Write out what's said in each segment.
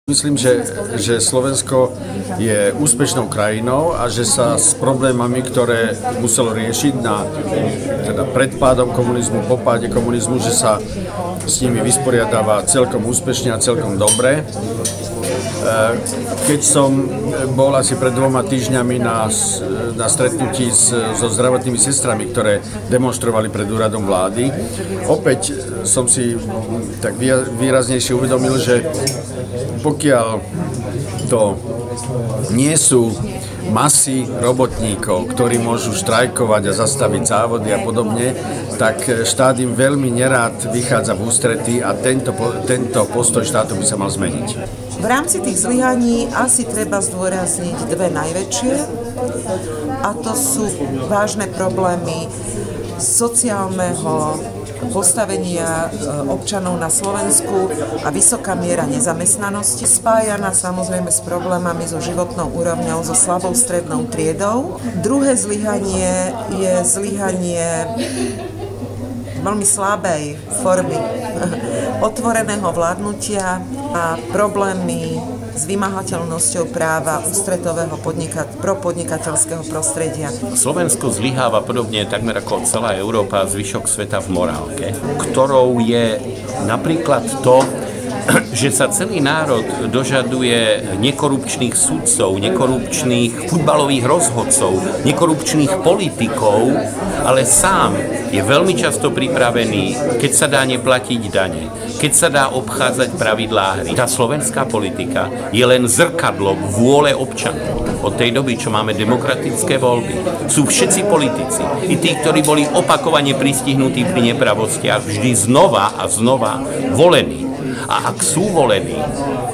Myslím, že Slovensko je úspešnou krajinou a že sa s problémami, ktoré muselo riešiť teda pred pádom komunizmu, po páde komunizmu, že sa s nimi vysporiadáva celkom úspešne a celkom dobre. Keď som bol asi pred 2 týždňami na stretnutí so zdravotnými sestrami, ktoré demonstrovali pred úradom vlády, opäť som si tak výraznejšie uvedomil, že pokiaľ to nie sú masy robotníkov, ktorí môžu štrajkovať a zastaviť závody a podobne, tak štát im veľmi nerád vychádza v ústrety a tento postoj štátu by sa mal zmeniť. V rámci tých zlyhaní asi treba zdôrazniť dve najväčšie, a to sú vážne problémy sociálneho postavenia občanov na Slovensku a vysoká miera nezamestnanosti, spájana samozrejme s problémami so životnou úrovňou, so slabou strednou triedou. Druhé zlyhanie je zlyhanie veľmi slabej formy otvoreného vládnutia a problémy s vymáhateľnosťou práva ústretového propodnikateľského prostredia. Slovensko zlyháva podobne takmer ako celá Európa a zvyšok sveta v morálke, ktorou je napríklad to, že sa celý národ dožaduje nekorupčných sudcov, nekorupčných futbalových rozhodcov, nekorupčných politikov, ale sám je veľmi často pripravený, keď sa dá neplatiť dane, keď sa dá obchádzať pravidlá hry. Tá slovenská politika je len zrkadlo vôle občanov. Od tej doby, čo máme demokratické voľby, sú všetci politici, i tí, ktorí boli opakovane pristihnutí pri nepravostiach, vždy znova a znova volení. A ak sú volení,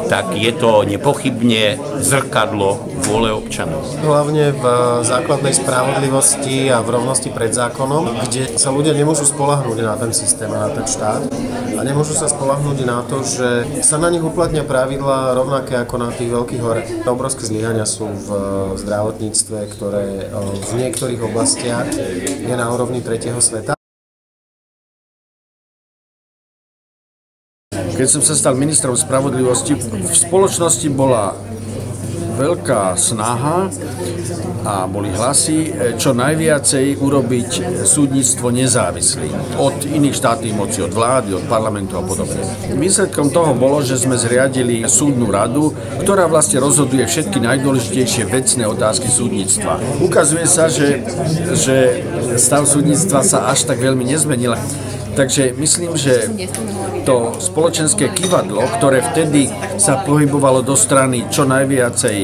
tak je to nepochybne zrkadlo vôle občanov. Hlavne v základnej spravodlivosti a v rovnosti pred zákonom, kde sa ľudia nemôžu spoľahnúť na ten systém a na ten štát a nemôžu sa spoľahnúť na to, že sa na nich uplatnia pravidlá rovnaké ako na tých veľkých horách. Obrovské zlyhania sú v zdravotníctve, ktoré v niektorých oblastiach je na úrovni tretieho sveta. Keď som sa stal ministrom spravodlivosti, v spoločnosti bola veľká snaha a boli hlasy, čo najviacej urobiť súdnictvo nezávislým od iných štátnych mocí, od vlády, od parlamentu a podobne. Výsledkom toho bolo, že sme zriadili súdnu radu, ktorá vlastne rozhoduje všetky najdôležitejšie vecné otázky súdnictva. Ukazuje sa, že stav súdnictva sa až tak veľmi nezmenil. Takže myslím, že to spoločenské kyvadlo, ktoré vtedy sa pohybovalo do strany čo najviacej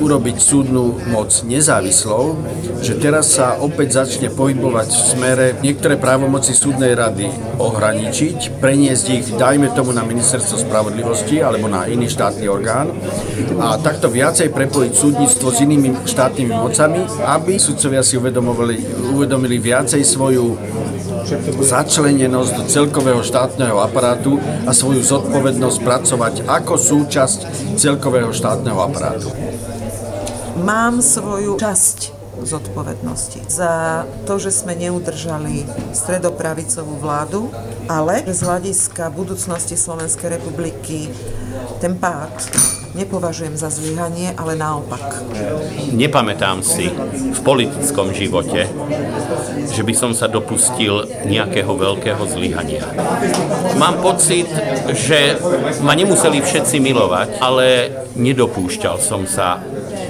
urobiť súdnu moc nezávislou, že teraz sa opäť začne pohybovať v smere niektoré právomoci súdnej rady ohraničiť, preniesť ich, dajme tomu, na ministerstvo spravodlivosti alebo na iný štátny orgán a takto viacej prepojiť súdnictvo s inými štátnymi mocami, aby sudcovia si uvedomili viacej svoju začlenenosť do celkového štátneho aparátu a svoju zodpovednosť pracovať ako súčasť celkového štátneho aparátu. Mám svoju časť zodpovednosti za to, že sme neudržali stredopravicovú vládu, ale z hľadiska budúcnosti Slovenskej republiky ten pád nepovažujem za zlyhanie, ale naopak. Nepamätám si v politickom živote, že by som sa dopustil nejakého veľkého zlyhania. Mám pocit, že ma nemuseli všetci milovať, ale nedopúšťal som sa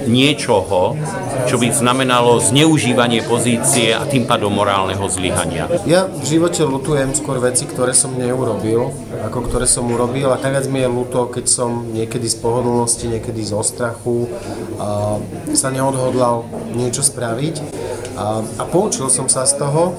niečoho, čo by znamenalo zneužívanie pozície a tým pádom morálneho zlyhania. Ja v živote ľutujem skôr veci, ktoré som neurobil, ako ktoré som urobil, a najviac mi je ľúto, keď som niekedy z pohodlnosti, niekedy zo strachu sa neodhodlal niečo spraviť a poučil som sa z toho.